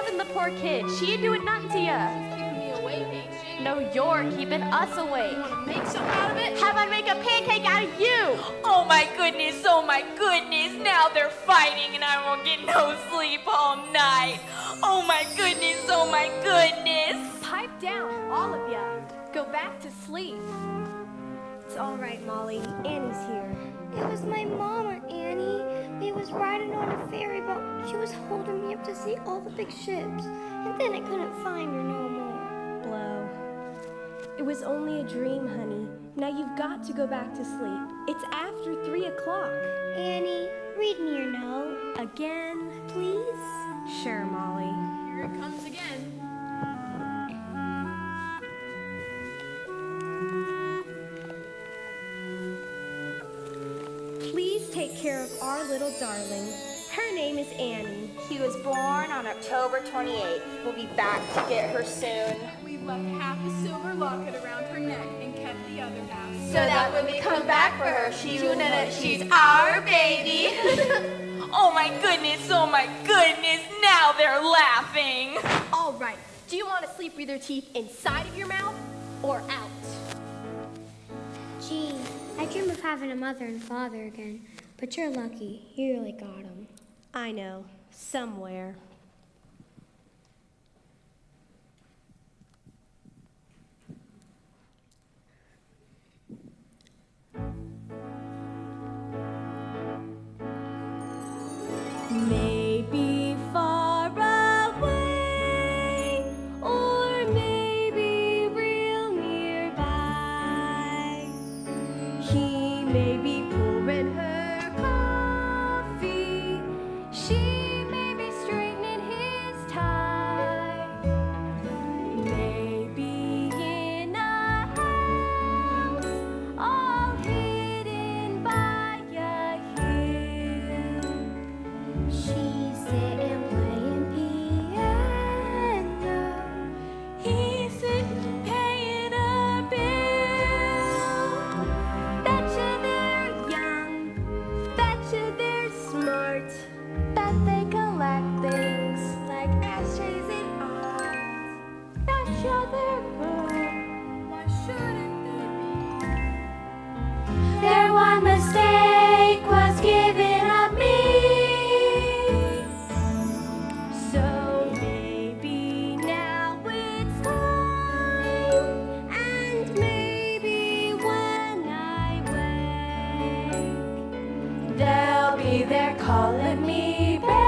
having the poor kid. She ain't doing nothing to ya. She's keeping me awake, ain't she? No, you're keeping us awake. You wanna make something out of it? Have I make a pancake out of you? Oh my goodness, now they're fighting and I won't get no sleep all night. Oh my goodness. Pipe down, all of ya. Go back to sleep. It's all right, Molly. Annie's here. It was my mama, Annie. We was riding on a ferry boat. She was holding me up to see all the big ships. And then I couldn't find her no more. Blow. It was only a dream, honey. Now you've got to go back to sleep. It's after 3 o'clock. Annie, read me your note. Again? Please? Sure, Molly. Here it comes again. Please take care of our little darling. Her name is Annie. She was born on October 28th. We'll be back to get her soon. We left half a silver locket around her neck and kept the other half. So that when we come back for her, she will know that she's our baby. Oh my goodness, now they're laughing. All right. Do you want to sleep with your teeth inside of your mouth or out? Gee, I dream of having a mother and father again. But you're lucky. You really got them. I know. Somewhere. Maybe far away, or maybe real nearby. He may be pouring her coffee. She may be straightening his tie. Maybe in a house all hidden by a hill. She's sitting playing piano. He's sitting paying a bill. Betcha they're young, betcha they're smart. Bet they collect things like ashtrays and art. Betcha they're good. Why shouldn't they be? Their one mistake was giving up me. So maybe now it's time, and maybe when I wake, they'll be there calling me baby.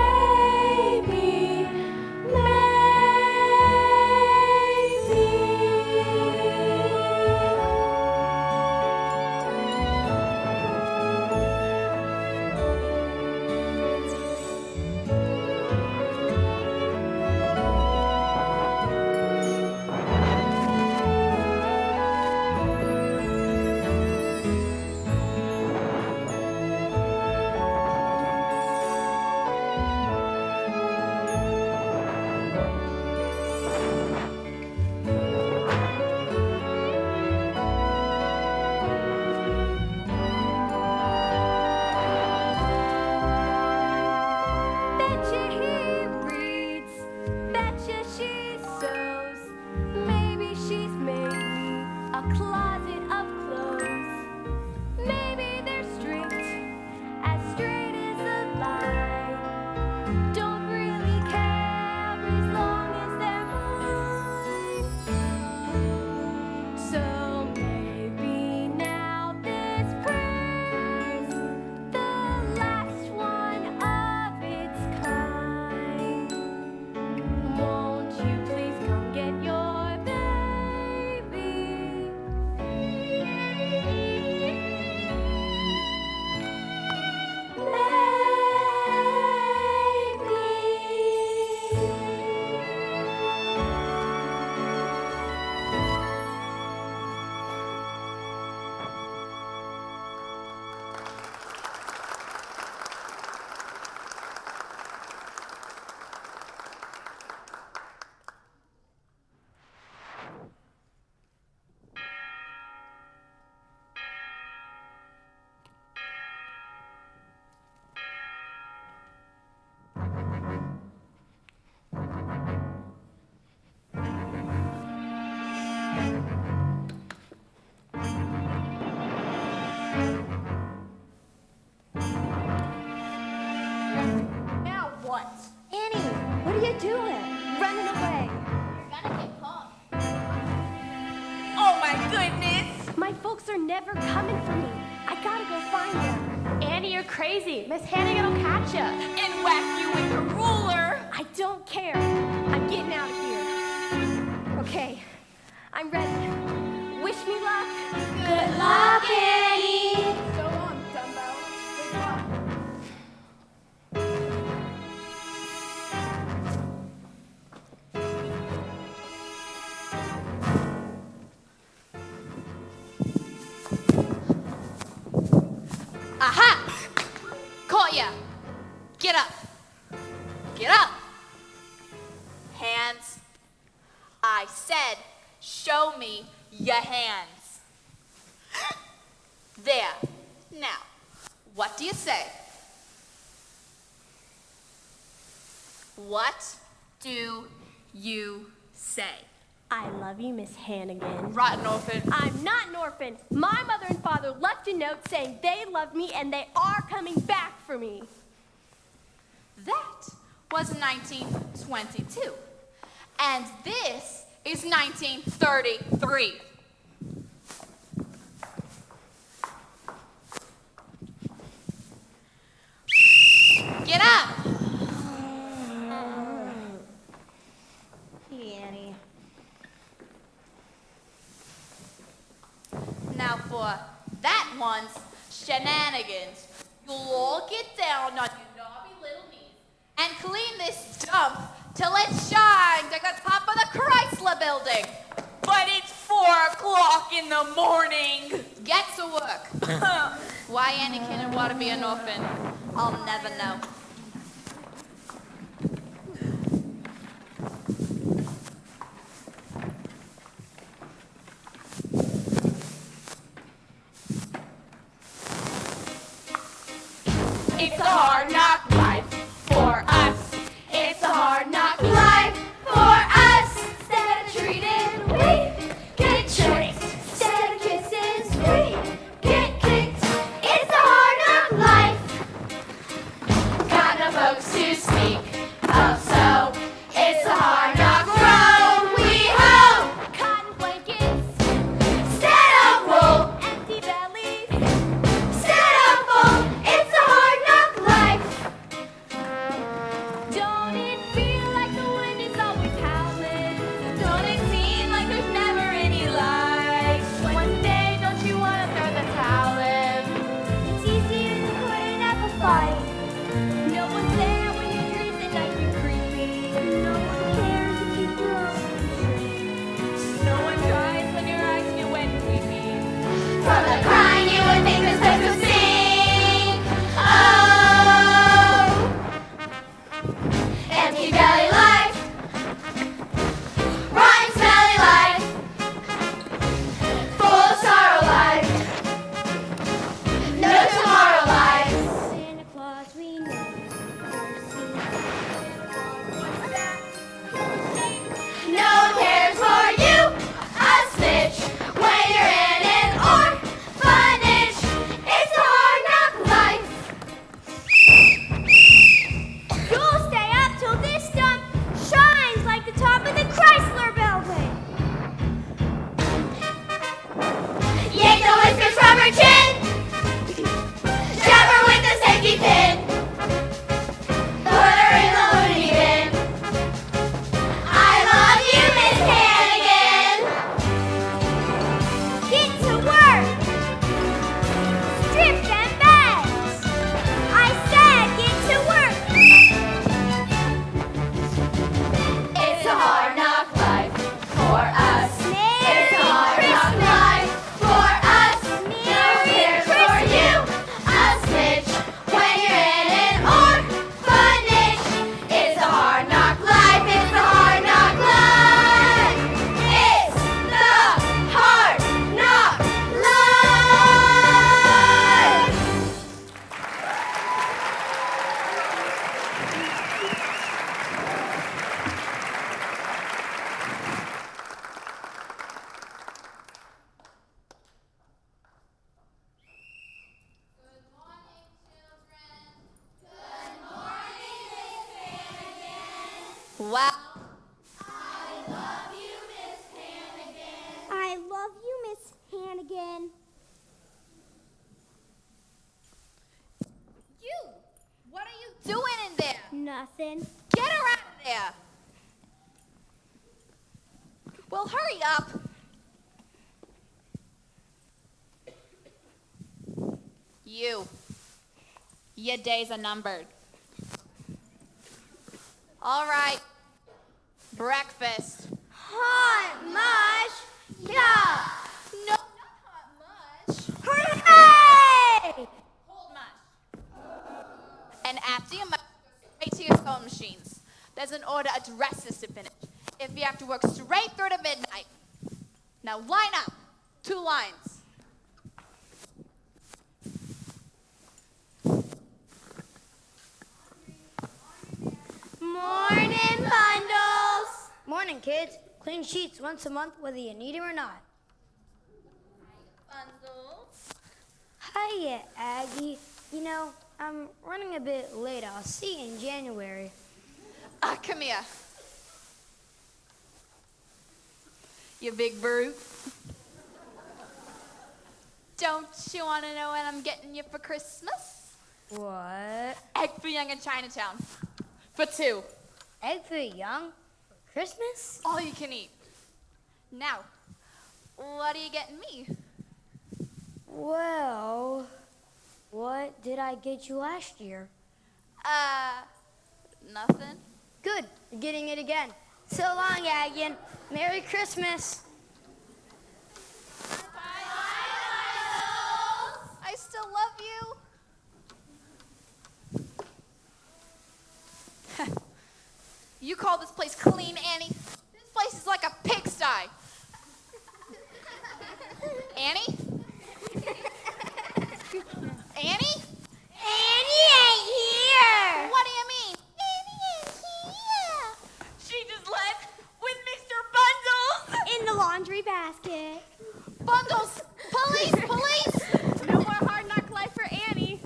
Now what? Annie, what are you doing? Running away. You're gonna get caught. Oh my goodness! My folks are never coming for me. I gotta go find them. Annie, you're crazy. Miss Hannigan will catch you. And whack you with a ruler! I don't care. I'm getting out of here. Okay, I'm ready. Wish me luck. Good luck, Annie! So long, Dumbo. Good luck. Aha! Caught ya! Get up! Get up! Hands. I said, show me your hands. There. Now, what do you say? What do you say? I love you, Miss Hannigan. Rotten orphan. I'm not an orphan. My mother and father left a note saying they love me and they are coming back for me. That was 1922. And this is 1933. Get up! Annie. Now for that one's shenanigans. You'll all get down on your knobby little knees and clean this dump till it shines like the top of the Chrysler building. But it's 4 o'clock in the morning. Get to work. Why Annie Kinnon want to be an orphan, I'll never know. It's a hard knock life for us. It's a hard knock life for us. Instead of treated, we get tricked. Instead of kisses, we get kicked. It's a hard knock life. Got no folks to speak of, so it's a hard knock road we hope. Cotton blankets, Instead of wool, empty bellies. Instead of full, it's a hard knock life. Well, I love you, Miss Hannigan. you, what are you doing in there? Nothing. Get her out of there. Well, hurry up. Your days are numbered. All right. Breakfast. Hot mush? Yeah. No, not hot mush. Hooray! Cold mush. And after your mush, go straight to your sewing machines. There's an order of dresses to finish. If you have to work straight through to midnight. Now line up. 2 lines. Morning, bundles. Morning, kids. Clean sheets once a month, whether you need it or not. Bundles. Hiya, Aggie. You know, I'm running a bit late. I'll see you in January. Come here. You big brute. Don't you want to know what I'm getting you for Christmas? What? Egg for Young in Chinatown. For 2. Egg for young? For Christmas? All you can eat. Now, what are you getting me? Well, what did I get you last year? Nothing. Good. You're getting it again. So long, Aggie, and Merry Christmas. I still love you. You call this place clean, Annie? This place is like a pigsty. Annie? Annie? Annie ain't here. What do you mean? Annie ain't here. She just left with Mr. Bundles. In the laundry basket. Bundles! Police! Police! No more hard knock life for Annie.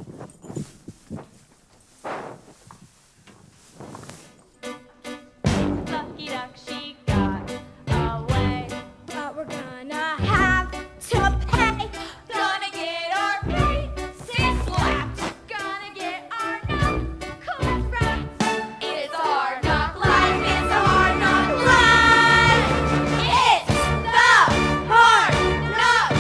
Lucky duck, she got away. But we're gonna have to pay. Gonna get our faces slapped. Gonna get our knuckles wrapped. It's our knock life. It's a hard knock life. It's the hard knock life.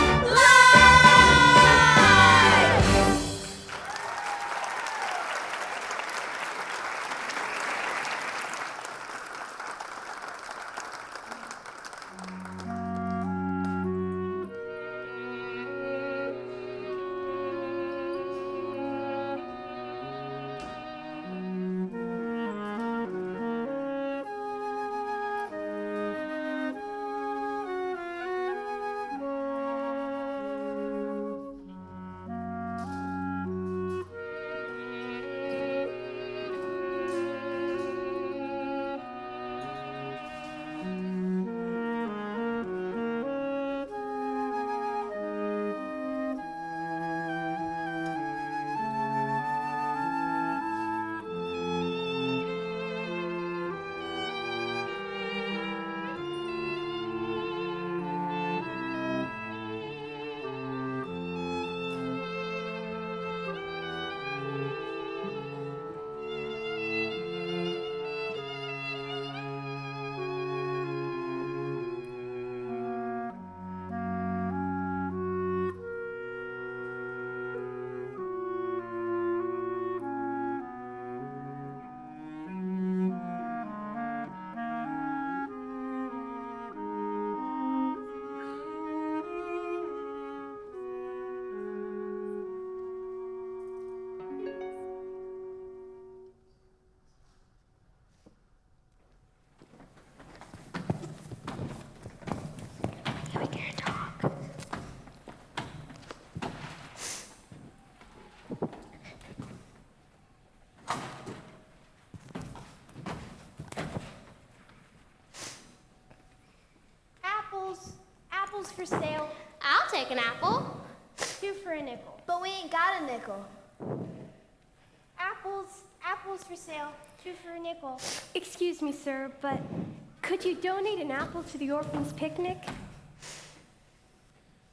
Can we get a talk? Apples. Apples for sale. I'll take an apple. 2 for a nickel. But we ain't got a nickel. Apples Apples for sale. 2 for a nickel. Excuse me, sir, but could you donate an apple to the orphan's picnic?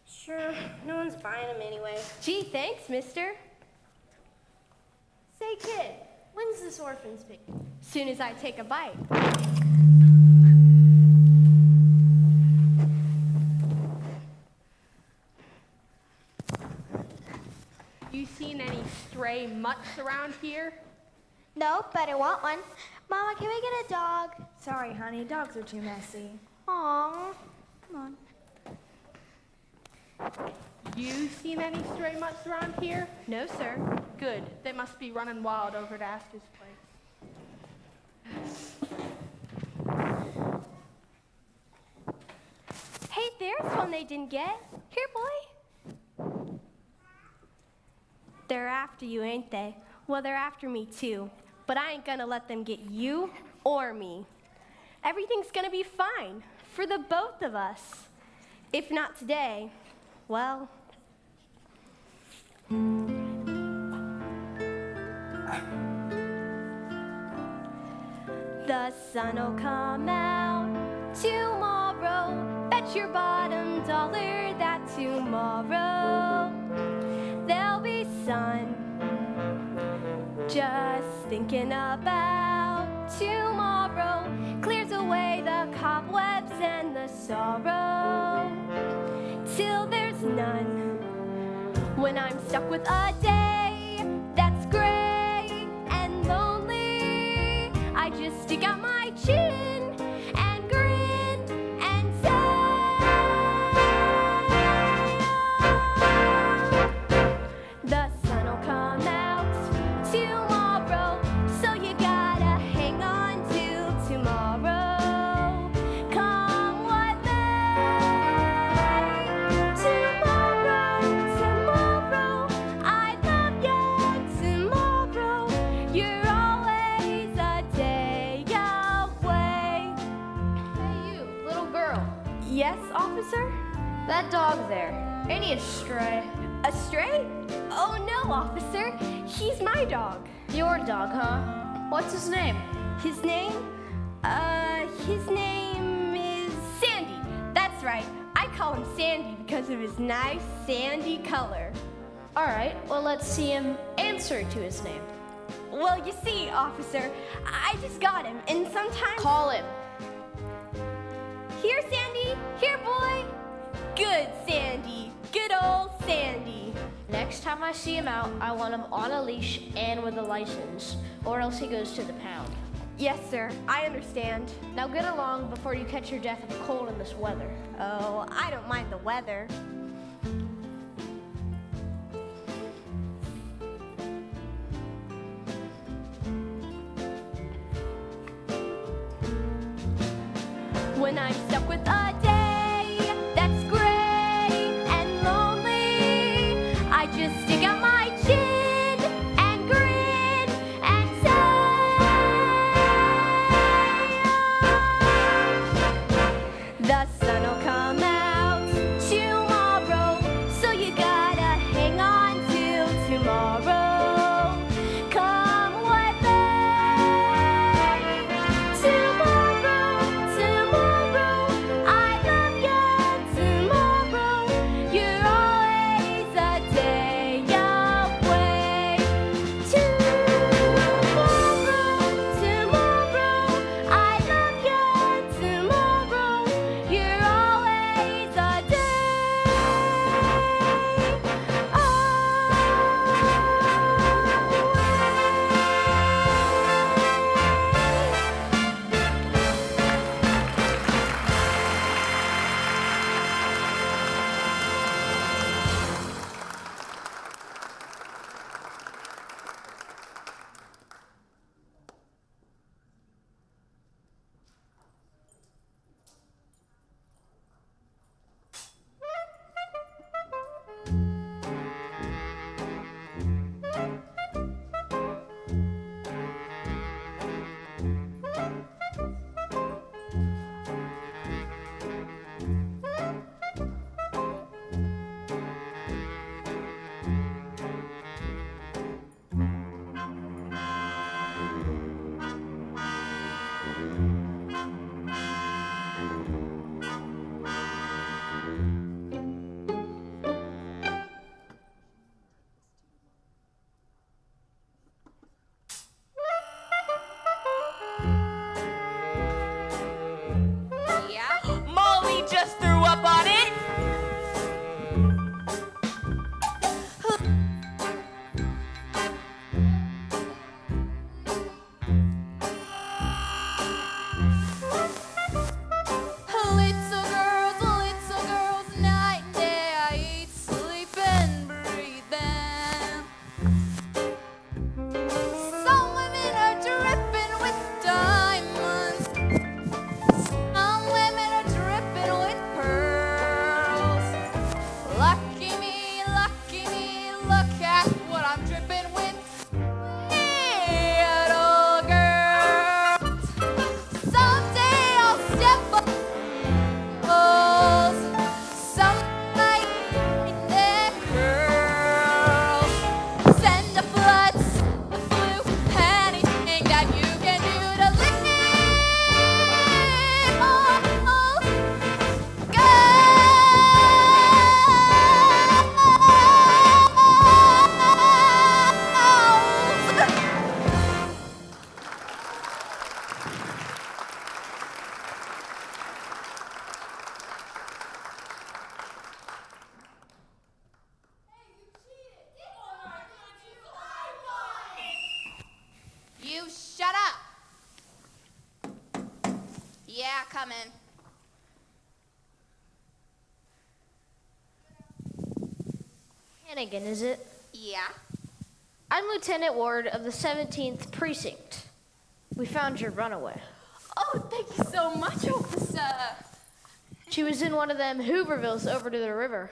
Sure, no one's buying them anyway. Gee, thanks, mister. Say, kid, when's this orphan's picnic? Soon as I take a bite. You seen any stray mutts around here? No, but I want one. Mama, can we get a dog? Sorry, honey, dogs are too messy. Aw. Come on. You seen any stray mutts around here? No, sir. Good. They must be running wild over at Astor's place. Hey, there's one they didn't get. Here, boy. They're after you, ain't they? Well, they're after me, too. But I ain't gonna let them get you or me. Everything's gonna be fine for the both of us. If not today, well... The sun'll come out tomorrow. Bet your bottom dollar that tomorrow there'll be sun. Just thinking about tomorrow clears away the cobwebs and the sorrow till there's none. When I'm stuck with a day that's gray and lonely, I just stick out my chin and grin and say, the sun'll come out tomorrow, so you gotta hang on till tomorrow. Come what may. Tomorrow, tomorrow, I love you. Tomorrow, you're always a day away. Hey, you, little girl. Yes, officer? That dog there, ain't he a stray? A stray? Oh no, officer. He's my dog. Your dog, huh? What's his name? His name? His name is Sandy. That's right. I call him Sandy because of his nice sandy color. All right, well, let's see him answer to his name. Well, you see, officer, I just got him, and sometimes... Call him. Here, Sandy. Here, boy. Good Sandy. Good old Sandy. Next time I see him out, I want him on a leash and with a license, or else he goes to the pound. Yes, sir. I understand. Now get along before you catch your death of cold in this weather. Oh, I don't mind the weather. When I'm stuck with a day that's gray and lonely, I just stick out my chin and grin and say, the sun'll come out tomorrow, so you gotta hang on till tomorrow. Come what may. Tomorrow, tomorrow, I Yeah, coming. Hannigan, is it? Yeah. I'm Lieutenant Ward of the 17th Precinct. We found your runaway. Oh, thank you so much, officer. She was in one of them Hoovervilles over to the river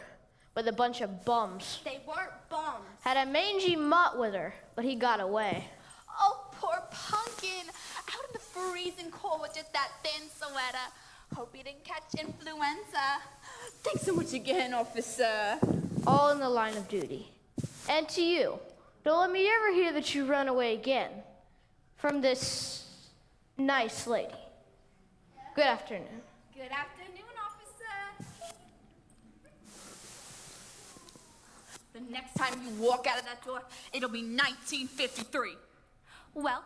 with a bunch of bums. They weren't bums. Had a mangy mutt with her, but he got away. Oh, poor Pumpkin. Out in the freezing cold with just that thin sweater. Hope he didn't catch influenza. Thanks so much again, officer. All in the line of duty. And to you, don't let me ever hear that you run away again from this nice lady. Good afternoon. Good afternoon, officer. The next time you walk out of that door, it'll be 1953. Well,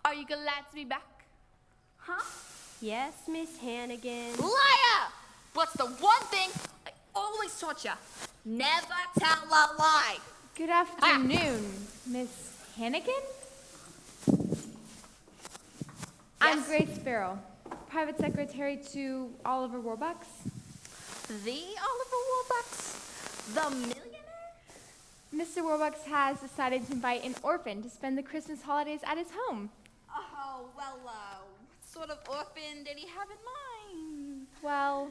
are you glad to be back? Huh? Yes, Miss Hannigan. Liar! What's the one thing I always taught you? Never tell a lie. Good afternoon, Miss Hannigan. I'm Yes. Grace Farrell, private secretary to Oliver Warbucks. The Oliver Warbucks? The millionaire? Mr. Warbucks has decided to invite an orphan to spend the Christmas holidays at his home. Oh, well, what sort of orphan did he have in mind? Well,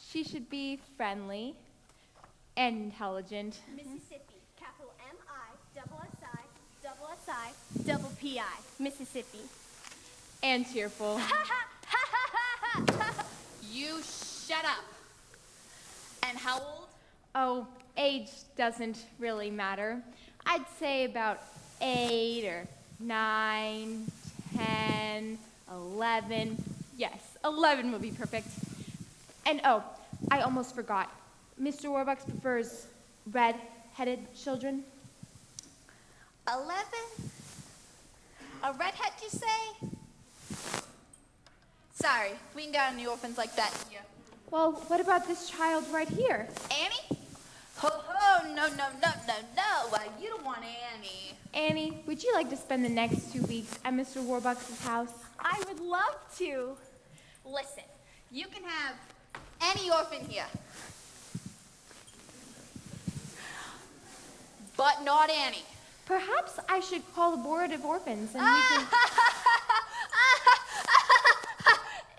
she should be friendly and intelligent. Mississippi. Capital M-I-double-S-I-double-S-I-double-P-I. Mississippi. And cheerful. You shut up. And how old? Oh, age doesn't really matter. I'd say about 8 or 9, 10, 11. Yes, 11 would be perfect. And oh, I almost forgot. Mr. Warbucks prefers red-headed children. 11? A redhead, you say? Sorry, we ain't got any orphans like that here. Well, what about this child right here? Annie? No. You don't want Annie. Annie, would you like to spend the next 2 weeks at Mr. Warbucks' house? I would love to. Listen, you can have any orphan here. But not Annie. Perhaps I should call the board of orphans and we can...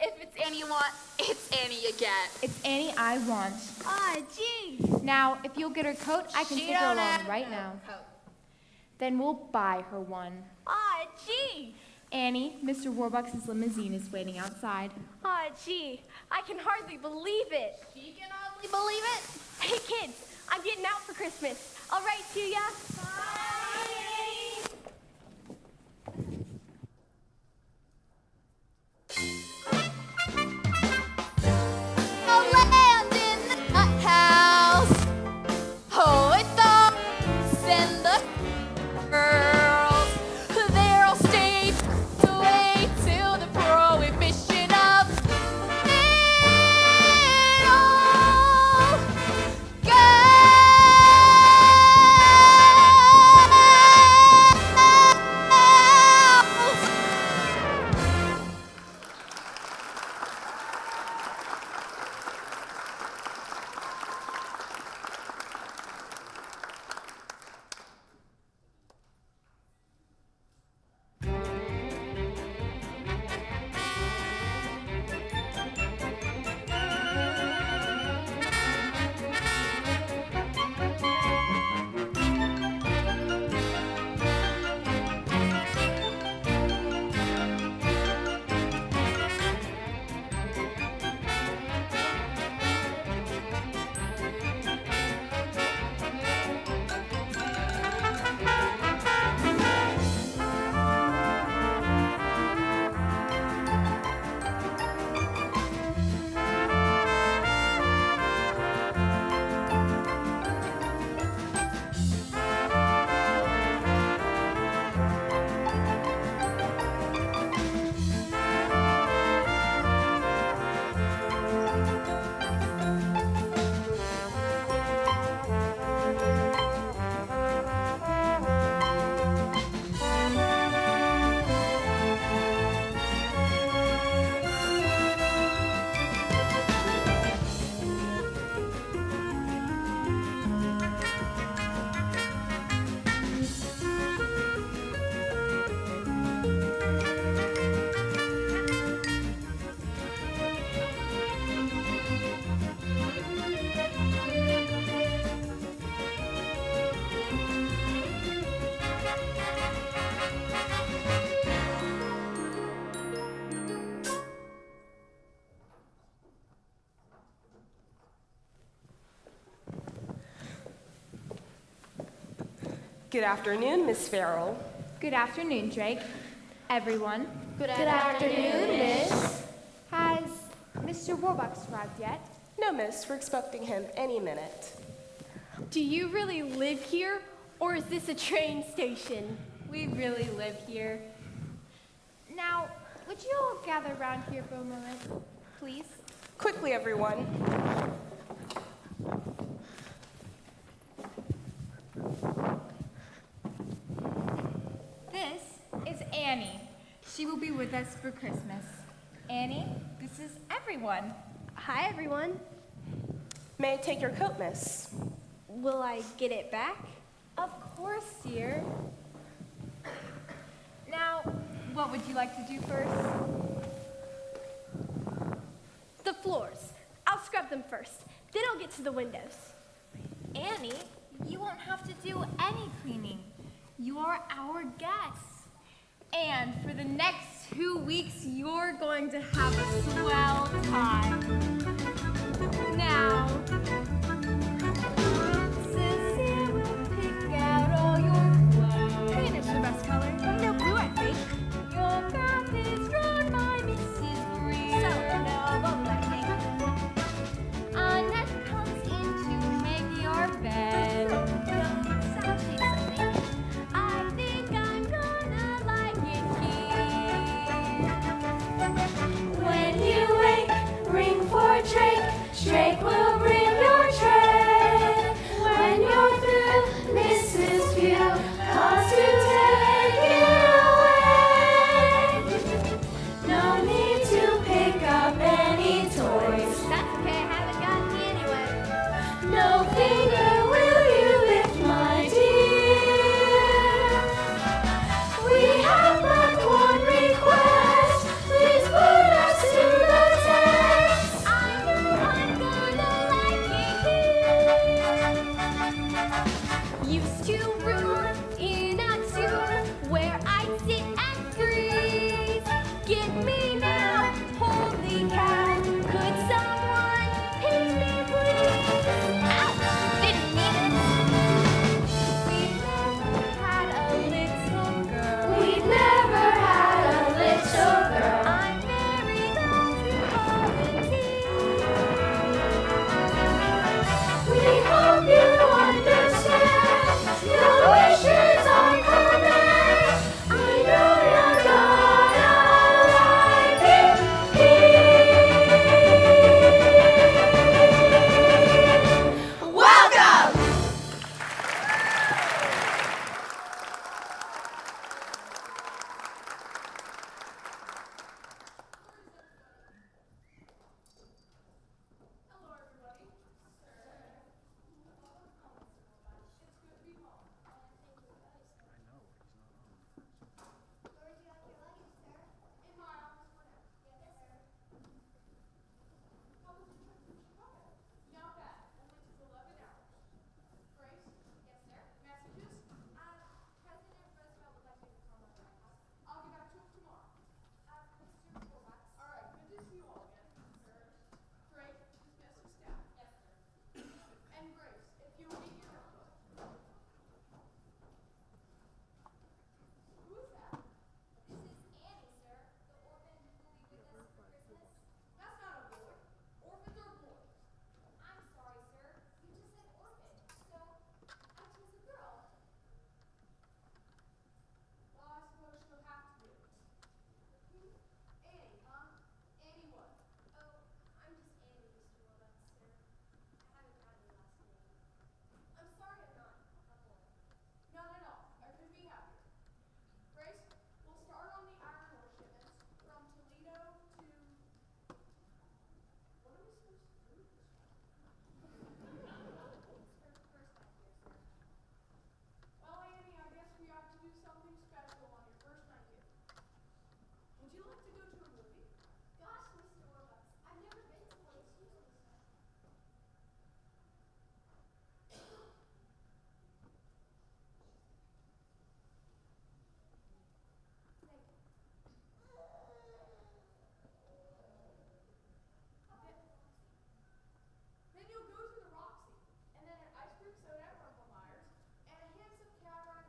If it's Annie you want, it's Annie you get. It's Annie I want. Ah, gee. Now, if you'll get her coat, I can She take her don't along have right no now. coat. Then we'll buy her one. Ah, gee. Annie, Mr. Warbucks' limousine is waiting outside. Ah, gee. I can hardly believe it. She can hardly believe it. Hey, kids. I'm getting out for Christmas. I'll write to ya. Bye. Land in the nut house. Oh, it thumps and the girls. They'll stay away till the prohibition of little girls. Good afternoon, Miss Farrell. Good afternoon, Drake. Everyone. Good afternoon, Miss. Has Mr. Warbucks arrived yet? No, miss, we're expecting him any minute. Do you really live here, or is this a train station? We really live here. Now, would you all gather around here for a moment, please? Quickly, everyone. This is Annie. She will be with us for Christmas. Annie, this is everyone. Hi, everyone. May I take your coat, miss? Will I get it back? Of course, dear. Now, what would you like to do first? The floors. I'll scrub them first. Then I'll get to the windows. Annie, you won't have to do any cleaning. You are our guests. And for the next 2 weeks, you're going to have a swell time. Now, Cecilia will pick out all your clothes. Green is the best color. No blue, I think. Your bath is drawn by Mrs. Green. So, no, what will I think? Annette comes in to make your bed. I think I'm gonna like it here. When you wake, ring for Drake. Drake will bring your tray. When you're through, Mrs. Pugh comes to take it away. No need to pick up any toys. That's okay, I haven't gotten anyway. No finger will you lift, my dear. We have but one request. Please put us to the test. I know I'm gonna like it here. Used to room in a tomb where I sit and freeze. Get me now, holy cow. Could someone hit me, please? Ouch! Didn't mean it. We never had a little girl. We never had a little girl. I'm married on to We hope you understand. Your wishes are command. I know you're gonna like it here. Welcome! Then you'll go to the Roxy, and then an ice cream soda at Rumpelmeyer's, and a handsome cat ride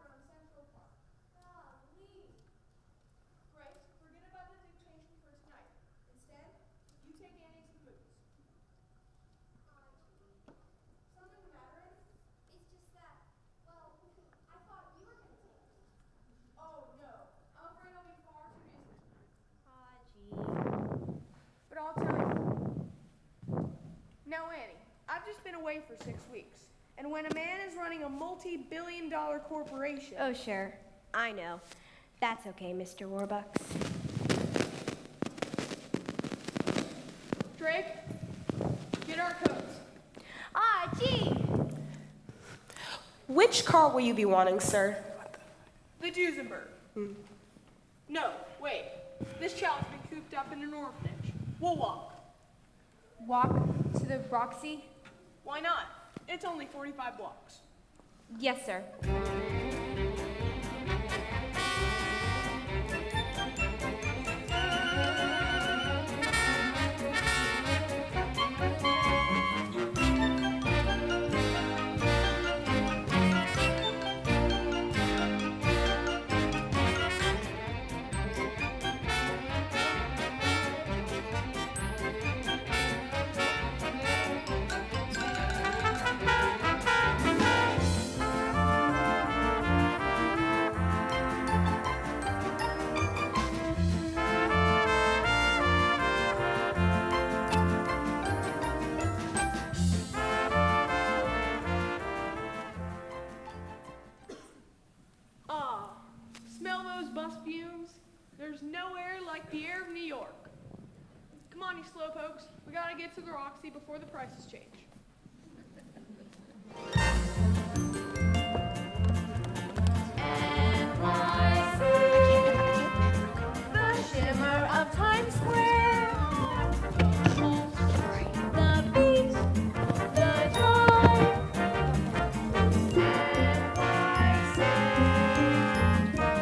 Now, Annie, I've just been away for 6 weeks. And when a man is running a multi-billion-dollar corporation... Oh, sure. I know. That's okay, Mr. Warbucks. Drake, get our coats. Ah, gee! Which car will you be wanting, sir? The Duesenberg. No, wait. This child's been cooped up in an orphanage. We'll walk. Walk to the Roxy? Why not? It's only 45 blocks. Yes, sir. Ah, smell those bus fumes? There's no air like the air of New York. Come on, you slowpokes. We gotta get to the Roxy before the prices change. The shimmer of Times Square. The beat, the joy.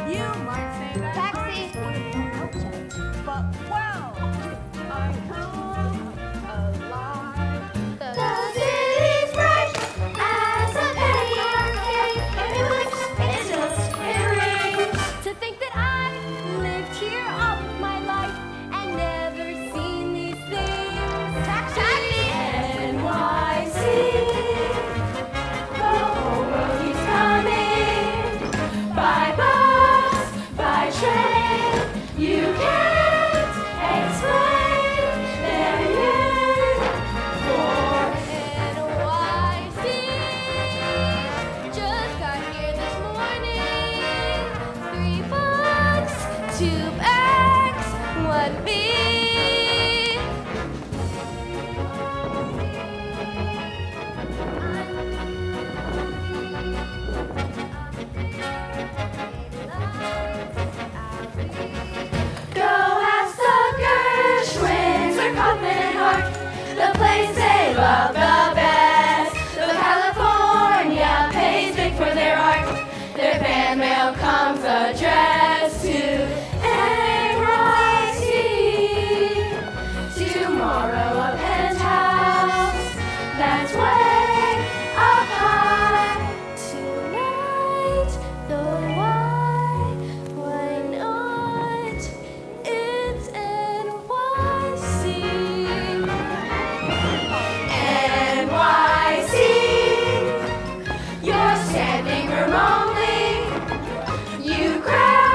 You might say that Taxi! but wow, I come alive. The city's bright as a penny arcade. It looks, it tilts, it rings. To think that I've lived here all of my life and never seen these things. Taxi! NYC, the whole world keeps coming. By bus, by train, you can't explain. They're in for NYC. Just got here this morning. $3, 2 bags, 1 beer. Go ask the Gershwins or Kaufman Hart, the place they love the best. The California pays big for their art. Their fan mail comes addressed to NYC. Tomorrow a penthouse that's way up high. Tonight the why not? It's NYC. NYC, your standing room only. You crowd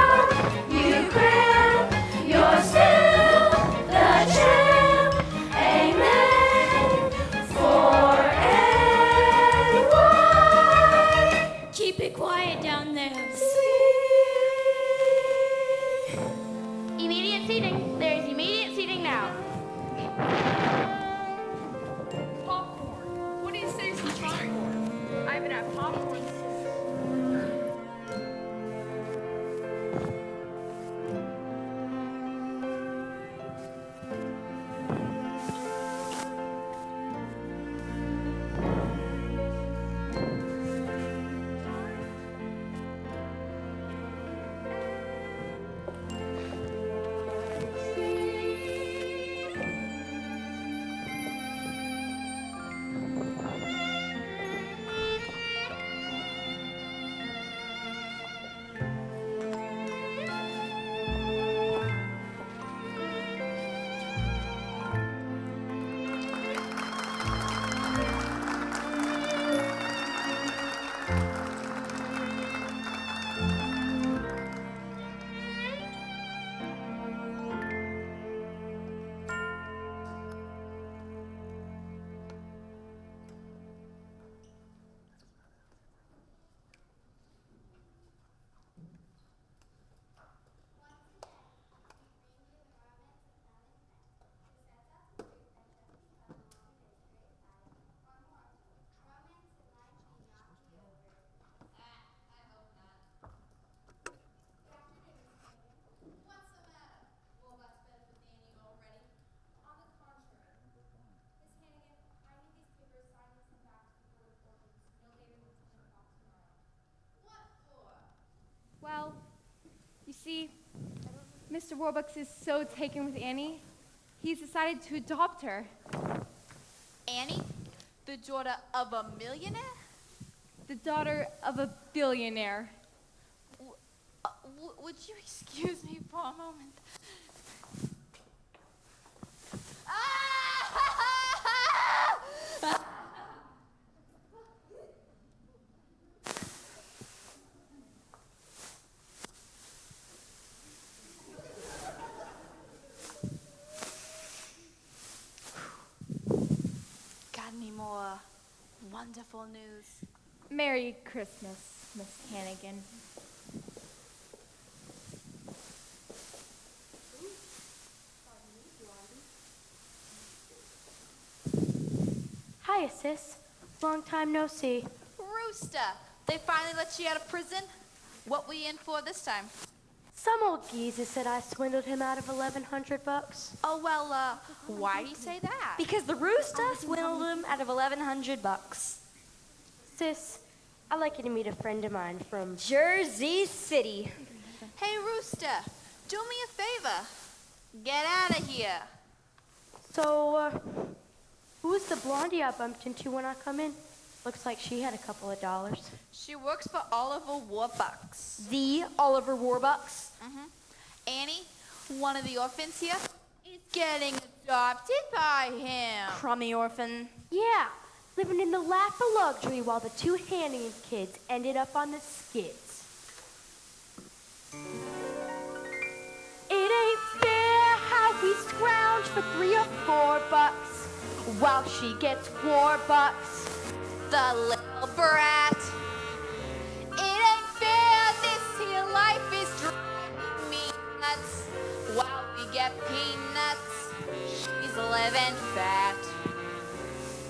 You see, Mr. Warbucks is so taken with Annie, he's decided to adopt her. Annie, the daughter of a millionaire? The daughter of a billionaire. Would you excuse me for a moment? Got any more wonderful news? Merry Christmas, Miss Hannigan. Hiya, sis. Long time no see. Rooster, they finally let you out of prison? What were you in for this time? Some old geezer said I swindled him out of $1,100. Oh, well, why do you say that? Because the rooster swindled him out of $1,100. Sis, I'd like you to meet a friend of mine from Jersey City. Hey, Rooster, do me a favor. Get out of here. So, who's the blondie I bumped into when I come in? Looks like she had a couple of dollars. She works for Oliver Warbucks. The Oliver Warbucks. Annie, one of the orphans here, is getting adopted by him. Crummy orphan. Yeah, living in the lap of luxury while the two Hannigan kids ended up on the skids. It ain't fair how we scrounge for $3 or $4 while she gets $4. The little brat. It ain't fair, this here life is driving me nuts. While we get peanuts, she's living fat.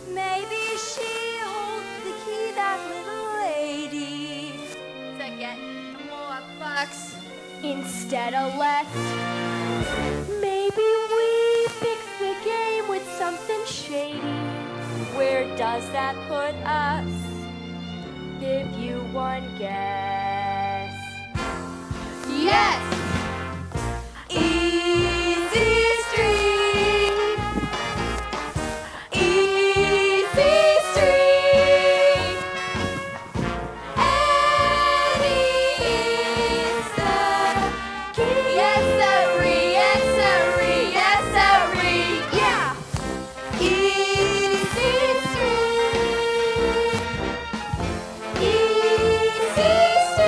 Maybe she holds the key, that little lady. To get more bucks. Instead of less, maybe we fix the game with something shady. Where does that put us? Give you one guess. Yes! Easy Street. Easy Street. Annie is the key. Yes, sirree, yes, sirree, yes, sirree. Yeah. Easy Street. Easy Street.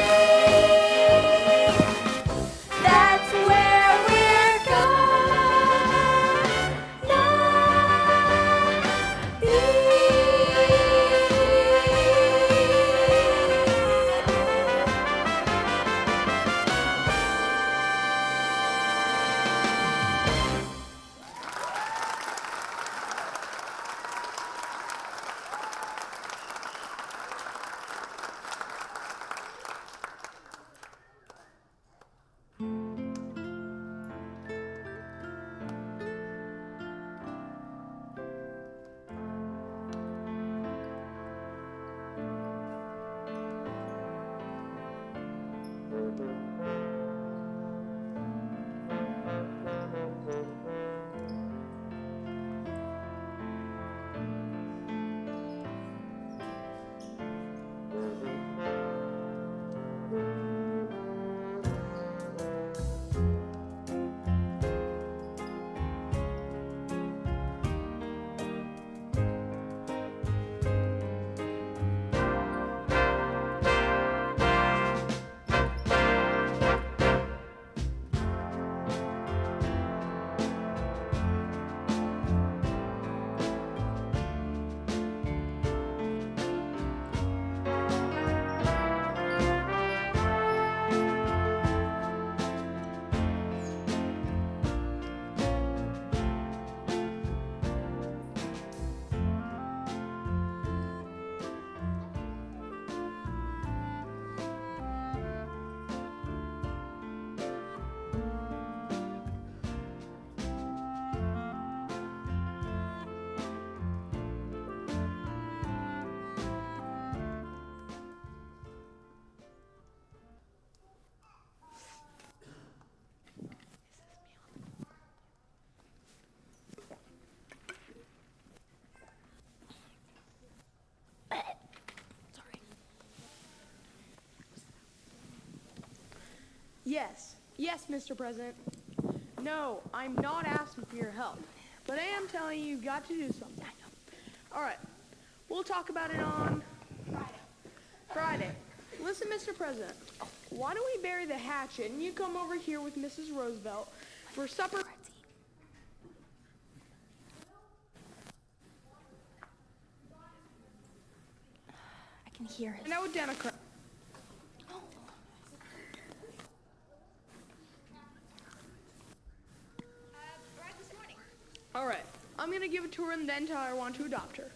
Yes, Mr. President. No, I'm not asking for your help, but I am telling you you've got to do something. All right, we'll talk about it on Friday. Listen, Mr. President, why don't we bury the hatchet and you come over here with Mrs. Roosevelt for supper? I can hear it. No Democrat. All right, I'm gonna give it to her and then tell her I want to adopt her.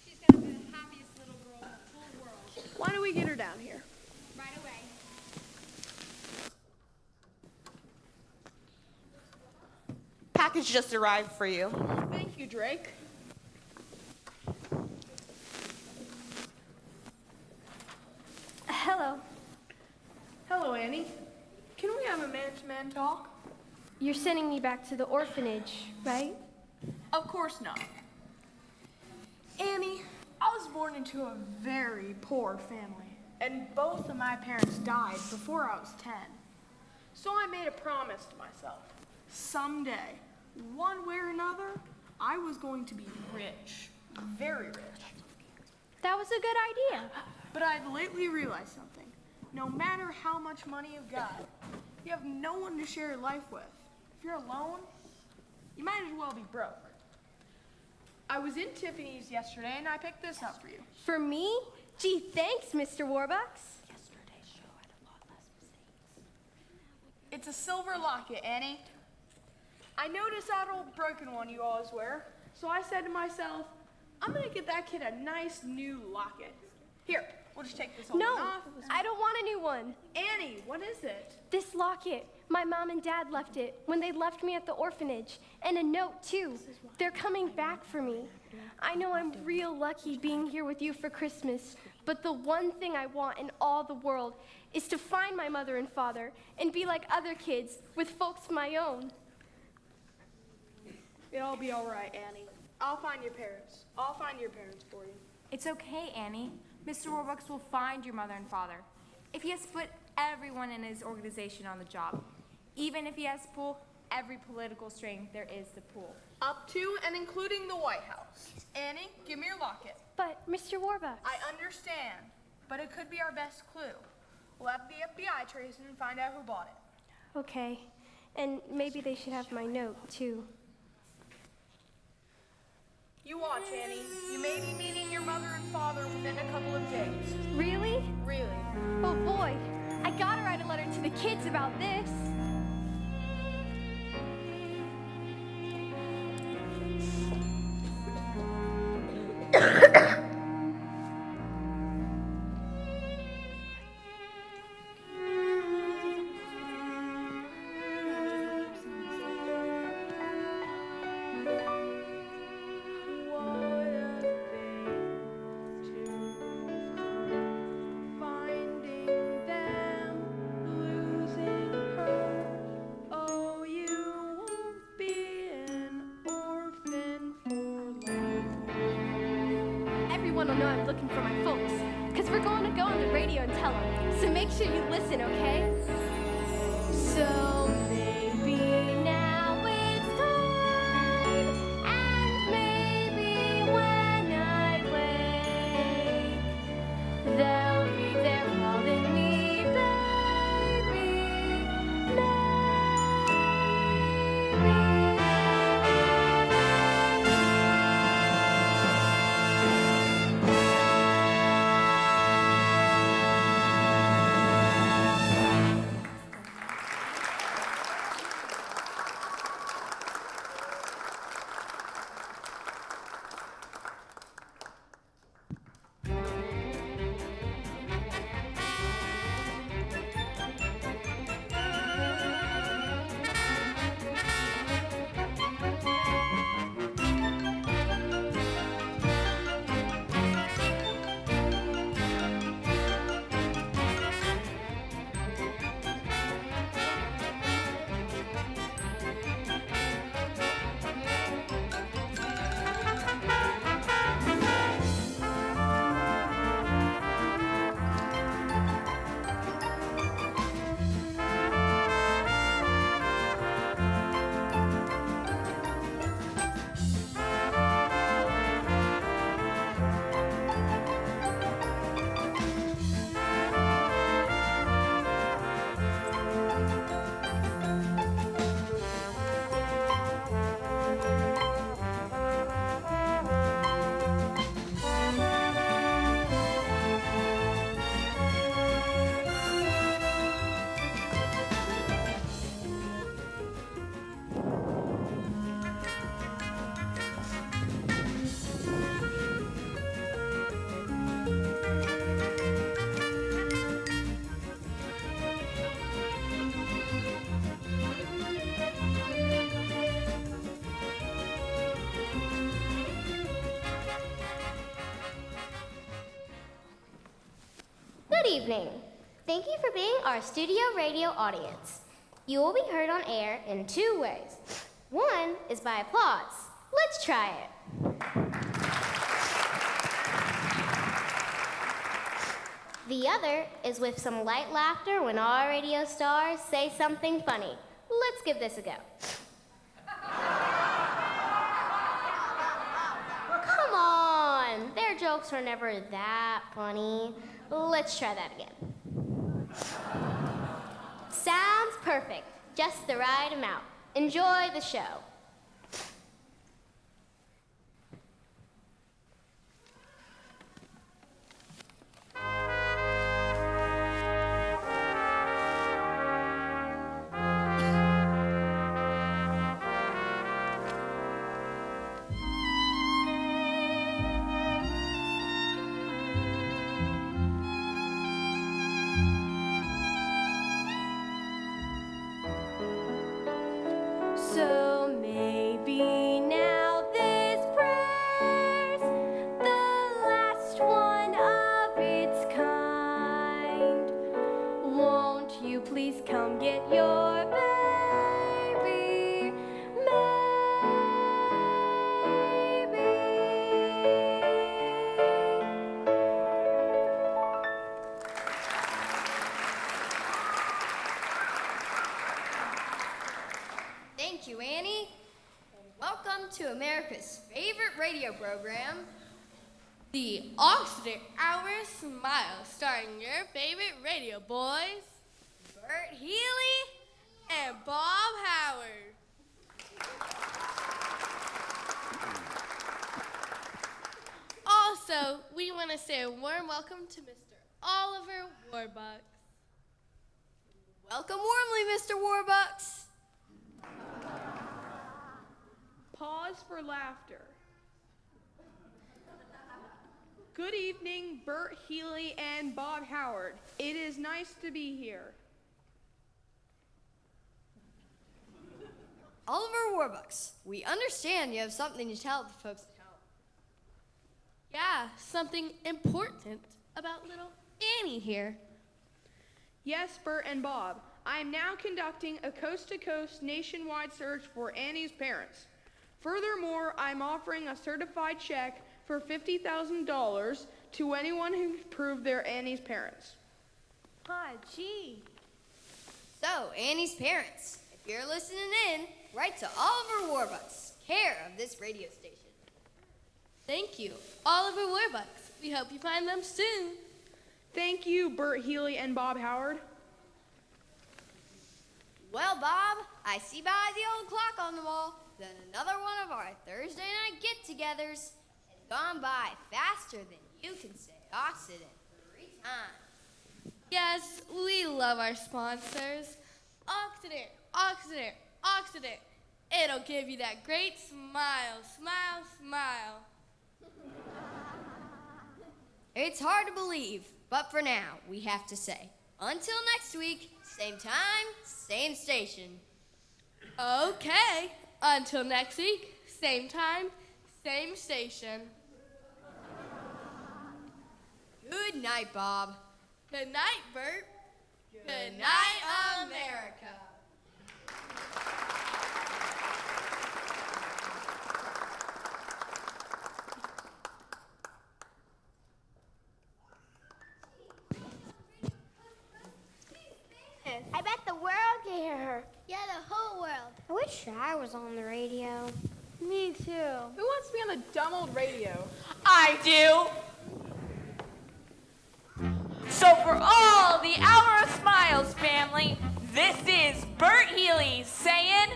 She's gonna be the happiest little girl in the whole world. Why don't we get her down here? Right away. Package just arrived for you. Thank you, Drake. Hello. Hello, Annie. Can we have a man-to-man talk? You're sending me back to the orphanage, right? Of course not. Annie, I was born into a very poor family, and both of my parents died before I was 10. So I made a promise to myself. Someday, one way or another, I was going to be rich. Very rich. That was a good idea. But I've lately realized something. No matter how much money you've got, you have no one to share your life with. If you're alone, you might as well be broke. I was in Tiffany's yesterday and I picked this up for you. For me? Gee, thanks, Mr. Warbucks. It's a silver locket, Annie. I noticed that old broken one you always wear, so I said to myself, I'm gonna get that kid a nice new locket. Here, we'll just take this old No, one off. I don't want a new one. Annie, what is it? This locket. My mom and dad left it when they left me at the orphanage. And a note, too. They're coming back for me. I know I'm real lucky being here with you for Christmas, but the one thing I want in all the world is to find my mother and father and be like other kids with folks my own. It'll be all right, Annie. I'll find your parents. I'll find your parents for you. It's okay, Annie. Mr. Warbucks will find your mother and father. If he has to put everyone in his organization on the job, even if he has to pull every political string there is to pull. Up to and including the White House. Annie, give me your locket. But, Mr. Warbucks. I understand, but it could be our best clue. We'll have the FBI trace it and find out who bought it. Okay. And maybe they should have my note, too. You watch, Annie. You may be meeting your mother and father within a couple of days. Really? Really. Oh boy, I gotta write a letter to the kids about this. Everyone will know I'm looking for my folks, because we're going to go on the radio and tell them. So make sure you listen, okay? So maybe now it's time, and maybe when I wake, they'll be there calling me baby. evening. Thank you for being our studio radio audience. You will be heard on air in 2 ways. One is by applause. Let's try it. The other is with some light laughter when our radio stars say something funny. Let's give this a go. Come on, their jokes are never that funny. Let's try that again. Sounds perfect, just the right amount. Enjoy the show. So maybe now this prayer's the last one of its kind. Won't you please come get your baby, Thank you, Annie. And welcome to America's favorite radio program, The Oxford Hour Smile, starring your favorite radio boys, Bert Healy and Bob Howard. Also, we want to say a warm welcome to Mr. Oliver Warbucks. Welcome warmly, Mr. Warbucks. Pause for laughter. Good evening, Bert Healy and Bob Howard. It is nice to be here. Oliver Warbucks, we understand you have something to tell the folks at home. Yeah, something important about little Annie here. Yes, Bert and Bob, I am now conducting a coast-to-coast nationwide search for Annie's parents. Furthermore, I'm offering a certified check for $50,000 to anyone who can prove they're Annie's parents. Gee. So, Annie's parents, if you're listening in, write to Oliver Warbucks, care of this radio station. Thank you, Oliver Warbucks. We hope you find them soon. Thank you, Bert Healy and Bob Howard. Well, Bob, I see by the old clock on the wall that another one of our Thursday night get-togethers has gone by faster than you can say Occident 3 times. Yes, we love our sponsors. Occident, Occident, Occident. It'll give you that great smile, smile, smile. It's hard to believe, but for now, we have to say, until next week, same time, same station. Okay, until next week, same time, same station. Good night, Bob. Good night, Bert. Good night, America. I bet the world can hear her. Yeah, the whole world. I wish I was on the radio. Me too. Who wants to be on the dumb old radio? I do. So for all the Hour of Smiles family, this is Bert Healy saying,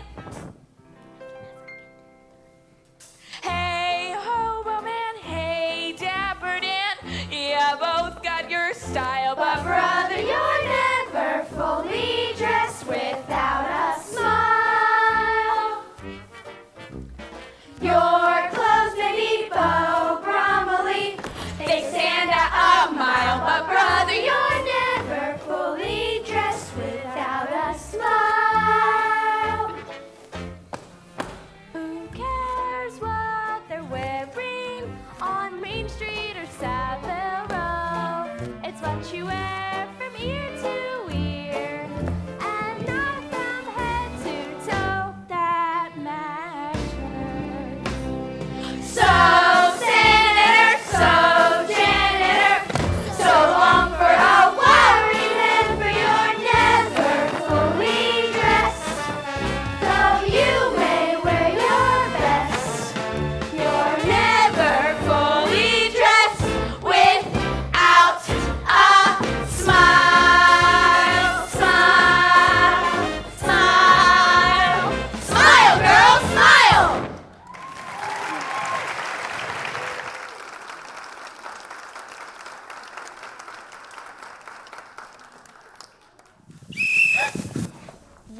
hey, hobo man, hey, dapper Dan, you both got your style, but brother, you're never fully dressed without a smile. Your clothes may be Beau Brummely, they stand out a mile, but brother, you're never fully dressed without a smile.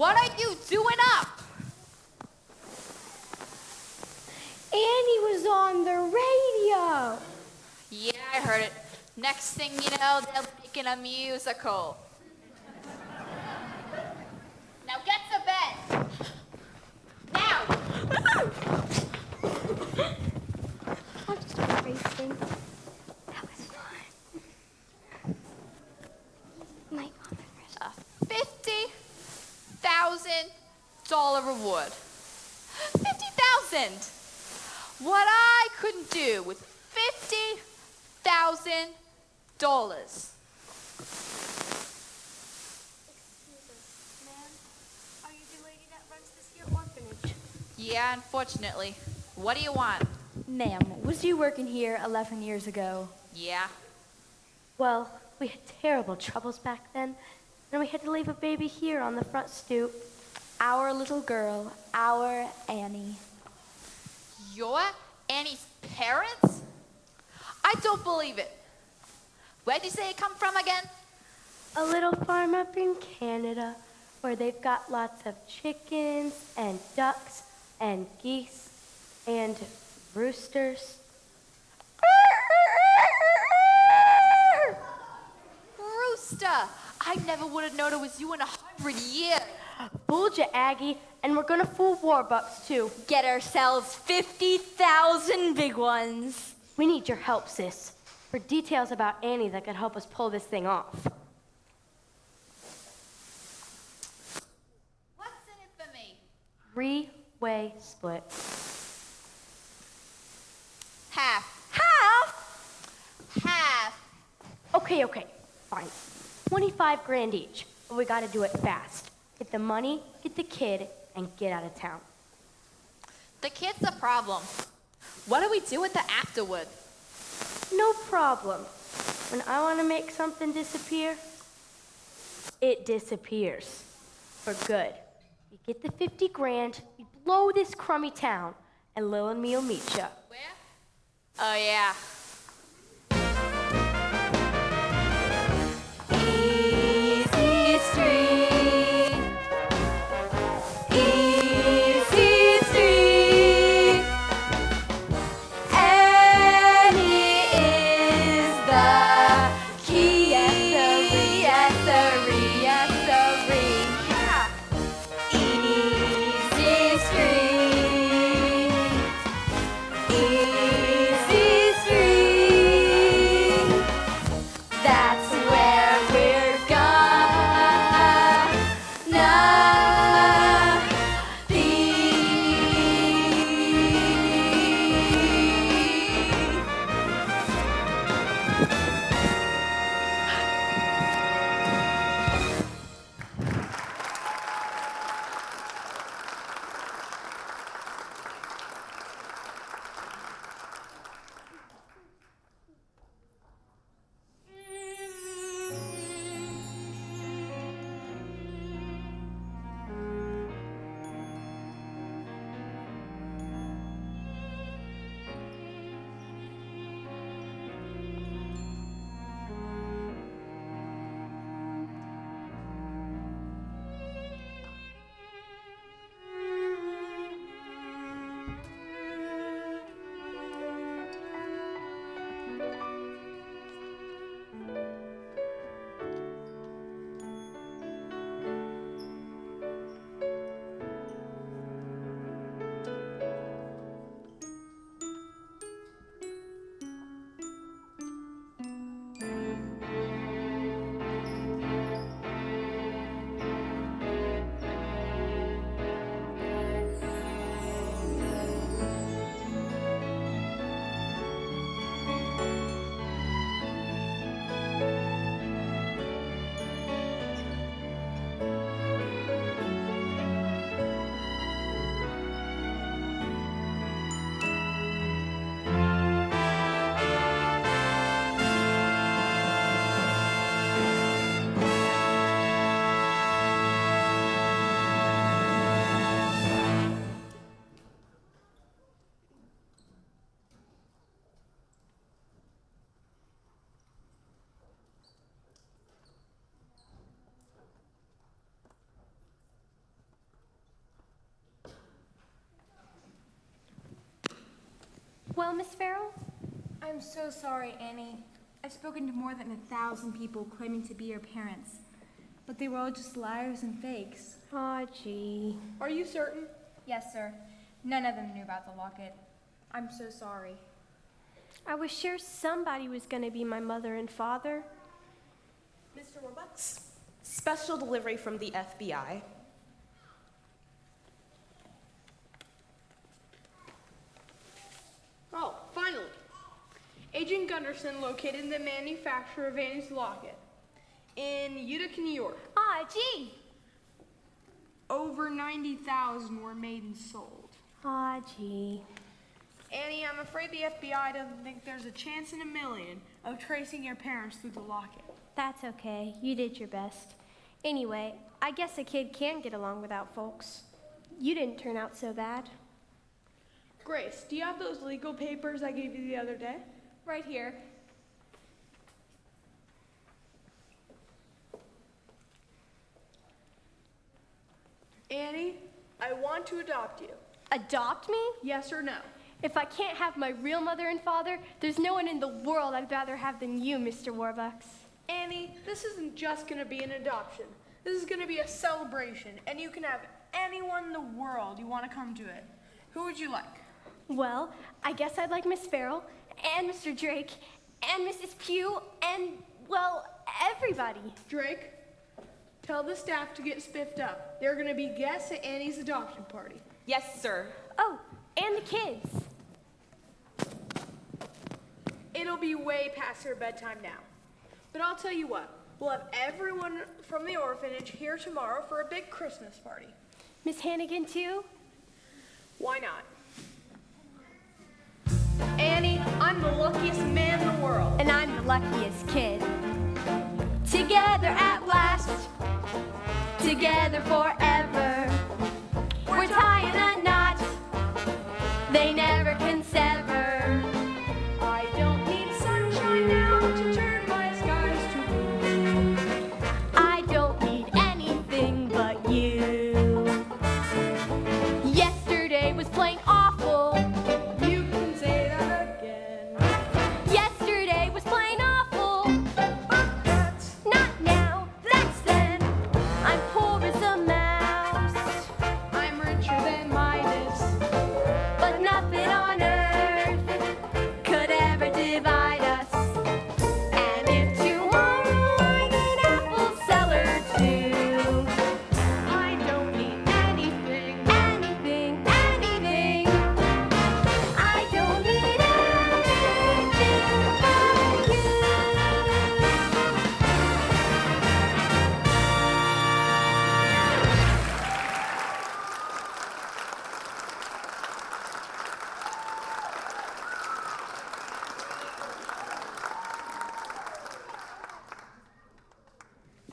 What are you doing up? Annie was on the radio. Yeah, I heard it. Next thing you know, they're making a musical. Now get to bed. Now. I'm just racing. That was fun. My mom A $50,000 reward. 50,000. What I couldn't do with $50,000. Are you the lady that runs this here orphanage? Yeah, unfortunately. What do you want? Ma'am, was you working here 11 years ago? Yeah. Well, we had terrible troubles back then, and we had to leave a baby here on the front stoop. Our little girl, our Annie. You're Annie's parents? I don't believe it. Where'd you say it come from again? A little farm up in Canada where they've got lots of chickens and ducks and geese and roosters. Rooster! I never would have known it was you in 100 years. Fooled ya, Aggie, and we're gonna fool Warbucks too. Get ourselves 50,000 big ones. We need your help, sis, for details about Annie that could help us pull this thing off. What's in it for me? Three-way split. Half. Half? Half. Okay, fine. 25 grand each, but we gotta do it fast. Get the money, get the kid, and get out of town. The kid's the problem. What do we do with the afterward? No problem. When I want to make something disappear, it disappears. For good. You get the 50 grand, you blow this crummy town, and Lil and me'll meet ya. Where? Oh, yeah. Easy Street. Easy Street. Annie is the key. Yes, sirree. Yes, sirree. Easy Street. Easy Street. Well, Miss Farrell? I'm so sorry, Annie. I've spoken to more than 1,000 people claiming to be your parents, but they were all just liars and fakes. Aw, gee. Are you certain? Yes, sir. None of them knew about the locket. I'm so sorry. I was sure somebody was going to be my mother and father. Mr. Warbucks, special delivery from the FBI. Oh, finally. Agent Gunderson located the manufacturer of Annie's locket in Utica, New York. Aw, gee. Over 90,000 were made and sold. Aw, gee. Annie, I'm afraid the FBI doesn't think there's a chance in a million of tracing your parents through the locket. That's okay. You did your best. Anyway, I guess a kid can get along without folks. You didn't turn out so bad. Grace, do you have those legal papers I gave you the other day? Right here. Annie, I want to adopt you. Adopt me? Yes or no? If I can't have my real mother and father, there's no one in the world I'd rather have than you, Mr. Warbucks. Annie, this isn't just going to be an adoption. This is going to be a celebration, and you can have anyone in the world you want to come to it. Who would you like? Well, I guess I'd like Miss Farrell, and Mr. Drake, and Mrs. Pugh, and, well, everybody. Drake, tell the staff to get spiffed up. They're going to be guests at Annie's adoption party. Yes, sir. Oh, and the kids. It'll be way past their bedtime now. But I'll tell you what, we'll have everyone from the orphanage here tomorrow for a big Christmas party. Miss Hannigan, too? Why not? Annie, I'm the luckiest man in the world. And I'm the luckiest kid. Together at last, together forever. We're tying a knot they never can sever. I don't need sunshine now to turn my skies to blue. I don't need anything but you. Yesterday was plain awful. You can say that again. Yesterday was plain awful. But that's Not now, that's then. I'm poor as a mouse, I'm richer than Midas. but nothing on earth could ever divide us. And if tomorrow I need apple cellar too, I don't need anything. anything, anything, I don't need anything but you.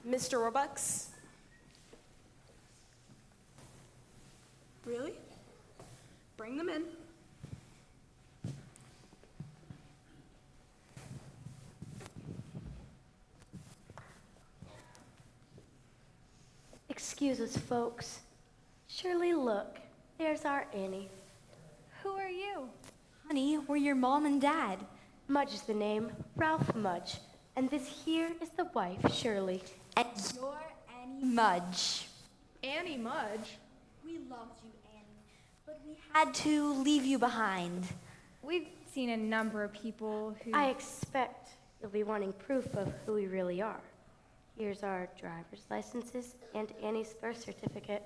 Mr. Warbucks, Really? Bring them in. Excuse us, folks. Surely, look, there's our Annie. Who are you? Honey, we're your mom and dad. Mudge is the name, Ralph Mudge. And this here is the wife, Shirley. And you're Annie Mudge. Annie Mudge. We loved you, Annie, but we had to leave you behind. We've seen a number of people who... I expect you'll be wanting proof of who we really are. Here's our driver's licenses and Annie's birth certificate.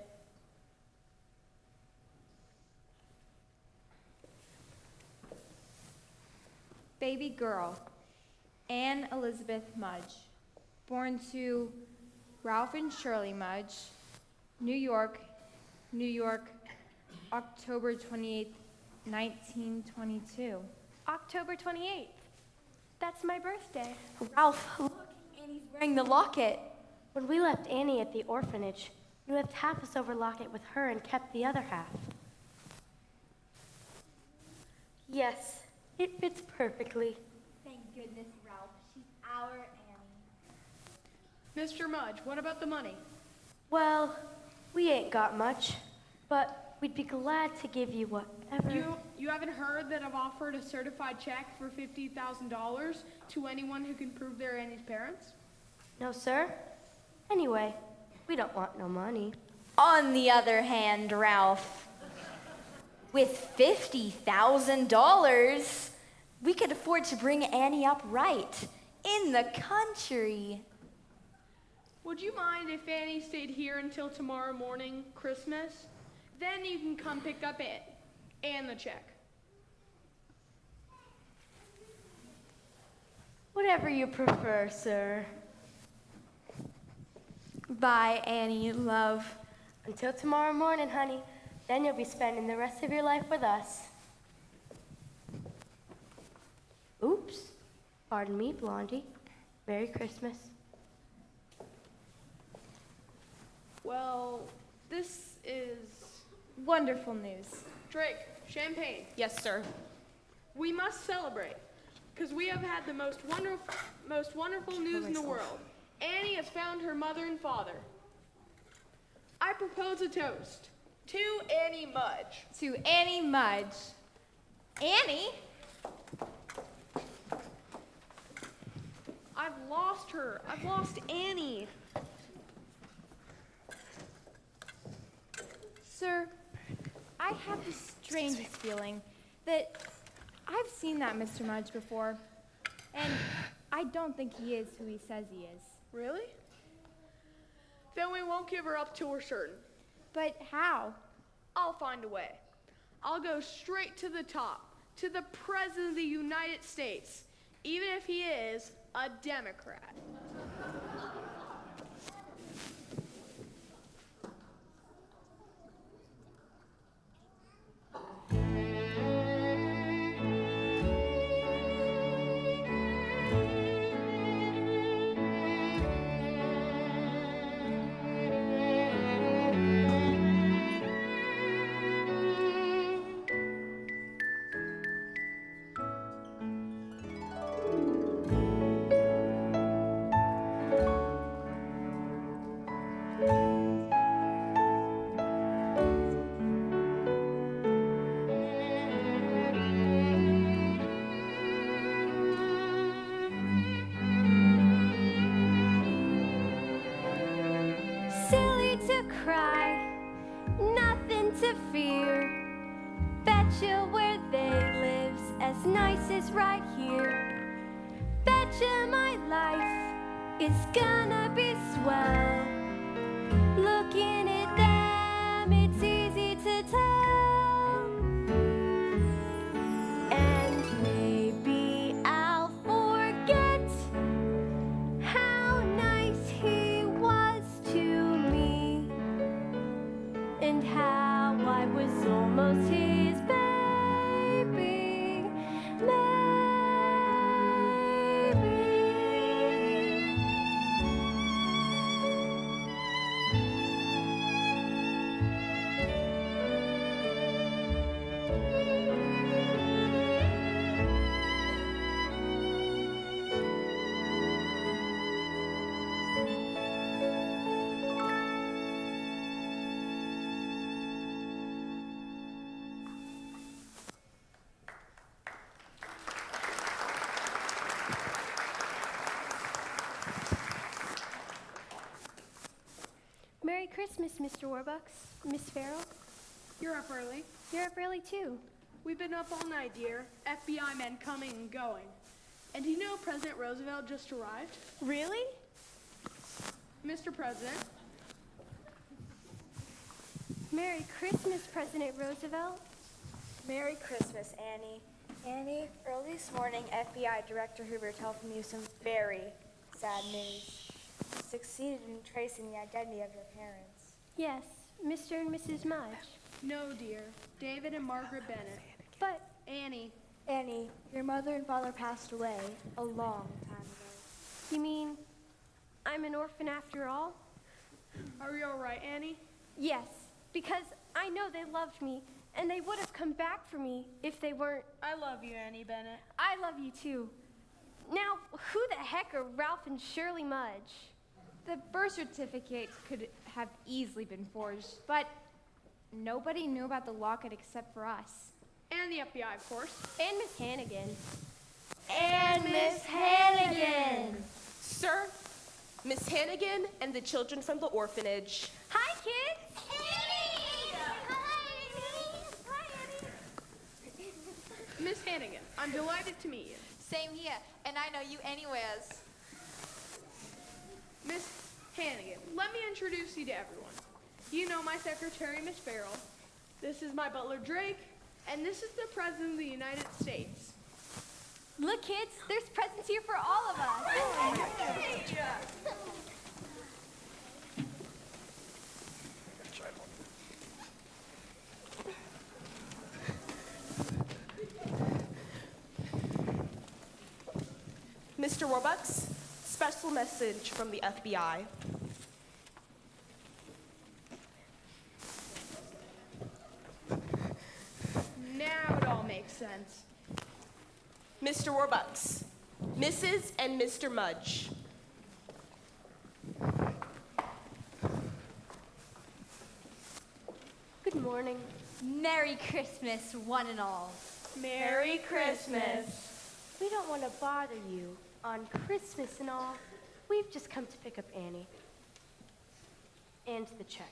Baby girl, Anne Elizabeth Mudge, born to Ralph and Shirley Mudge, New York, October 28th, 1922. October 28th. That's my birthday. Ralph, look, Annie's wearing the locket. When we left Annie at the orphanage, you left half a silver locket with her and kept the other half. Yes, it fits perfectly. Thank goodness, Ralph. She's our Annie. Mr. Mudge, what about the money? Well, we ain't got much, but We'd be glad to give you whatever. You haven't heard that I've offered a certified check for $50,000 to anyone who can prove they're Annie's parents? No, sir. Anyway, we don't want no money. On the other hand, Ralph, with $50,000, we could afford to bring Annie up right in the country. Would you mind if Annie stayed here until tomorrow morning, Christmas? Then you can come pick up it and the check. Whatever you prefer, sir. Bye, Annie, love. Until tomorrow morning, honey. Then you'll be spending the rest of your life with us. Oops. Pardon me, Blondie. Merry Christmas. Well, this is... Wonderful news. Drake, champagne. Yes, sir. We must celebrate, because we have had the most wonderful news in the world. Annie has found her mother and father. I propose a toast to Annie Mudge. To Annie Mudge. Annie? I've lost her. I've lost Annie. Sir, I have the strangest feeling that I've seen that Mr. Mudge before, and I don't think he is who he says he is. Really? Then we won't give her up till we're certain. But how? I'll find a way. I'll go straight to the top, to the President of the United States, even if he is a Democrat. Silly to cry, nothing to fear. Betcha where they live's as nice as right here. Betcha my life is gonna be swell. Looking at them, it's easy to tell. And maybe I'll forget how nice he was to me, and how I was almost his baby. Merry Christmas, Mr. Warbucks. Miss Farrell, You're up early. you're up early too. We've been up all night, dear. FBI men coming and going. And do you know President Roosevelt just arrived? Really? Mr. President, Merry Christmas, President Roosevelt. Merry Christmas, Annie. Annie, early this morning, FBI Director Hoover telephoned you some very sad news. You succeeded in tracing the identity of your parents. Yes, Mr. and Mrs. Mudge. no, dear. David and Margaret Bennett. But Annie, Annie, your mother and father passed away a long time ago. you mean I'm an orphan after all? are you all right, Annie? Yes, because I know they loved me, and they would have come back for me if they weren't. I love you, Annie Bennett. I love you too. Now, who the heck are Ralph and Shirley Mudge? The birth certificate could have easily been forged, but Nobody knew about the locket except for us. And the FBI, of course. And Miss Hannigan. And Miss Hannigan. Sir, Miss Hannigan and the children from the orphanage. Hi, kids. Miss Hannigan, I'm delighted to meet you. Same here, and I know you anyways. Miss Hannigan, let me introduce you to everyone. You know my secretary, Miss Farrell. This is my butler, Drake, and this is the President of the United States. Look, kids, there's presents here for all of us. Mr. Warbucks, special message from the FBI. Now it all makes sense. Mr. Warbucks, Mrs. and Mr. Mudge. Good morning. Merry Christmas, one and all. Merry Christmas. We don't want to bother you on Christmas and all. We've just come to pick up Annie. And the check.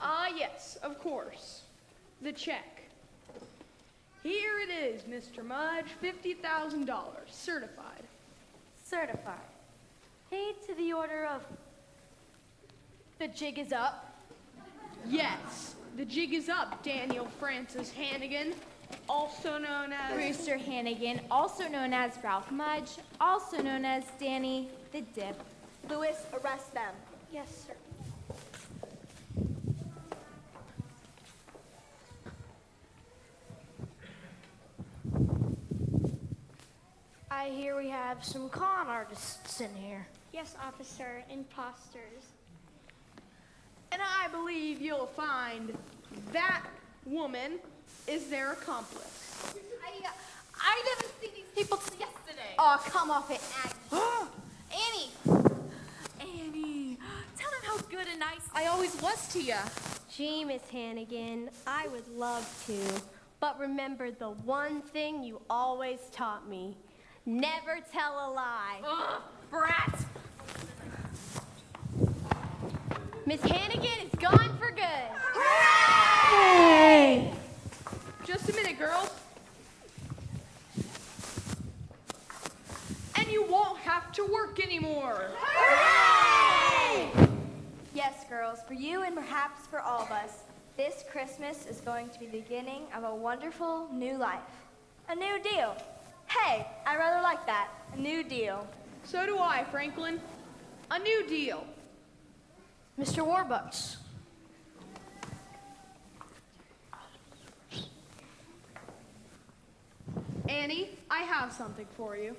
Ah, yes, of course. The check. Here it is, Mr. Mudge, $50,000, certified. Certified. Paid to the order of... The jig is up. Yes, the jig is up, Daniel Francis Hannigan, also known as... Brewster Hannigan, also known as Ralph Mudge, also known as Danny the Dip. Louis, arrest them. Yes, sir. I hear we have some con artists in here. Yes, officer, imposters. And I believe you'll find that woman is their accomplice. I didn't see these people till yesterday. Oh, come off it, Annie! Annie, tell them how good and nice I always was to you. Gee, Miss Hannigan, I would love to. But remember the one thing you always taught me. Never tell a lie. Ugh, brat! Miss Hannigan is gone for good. Hooray! Just a minute, girls. And you won't have to work anymore. Yes, girls, for you and perhaps for all of us, this Christmas is going to be the beginning of a wonderful new life. A new deal. Hey, I rather like that. A new deal. So do I, Franklin. A new deal. Mr. Warbucks. Annie, I have something for you.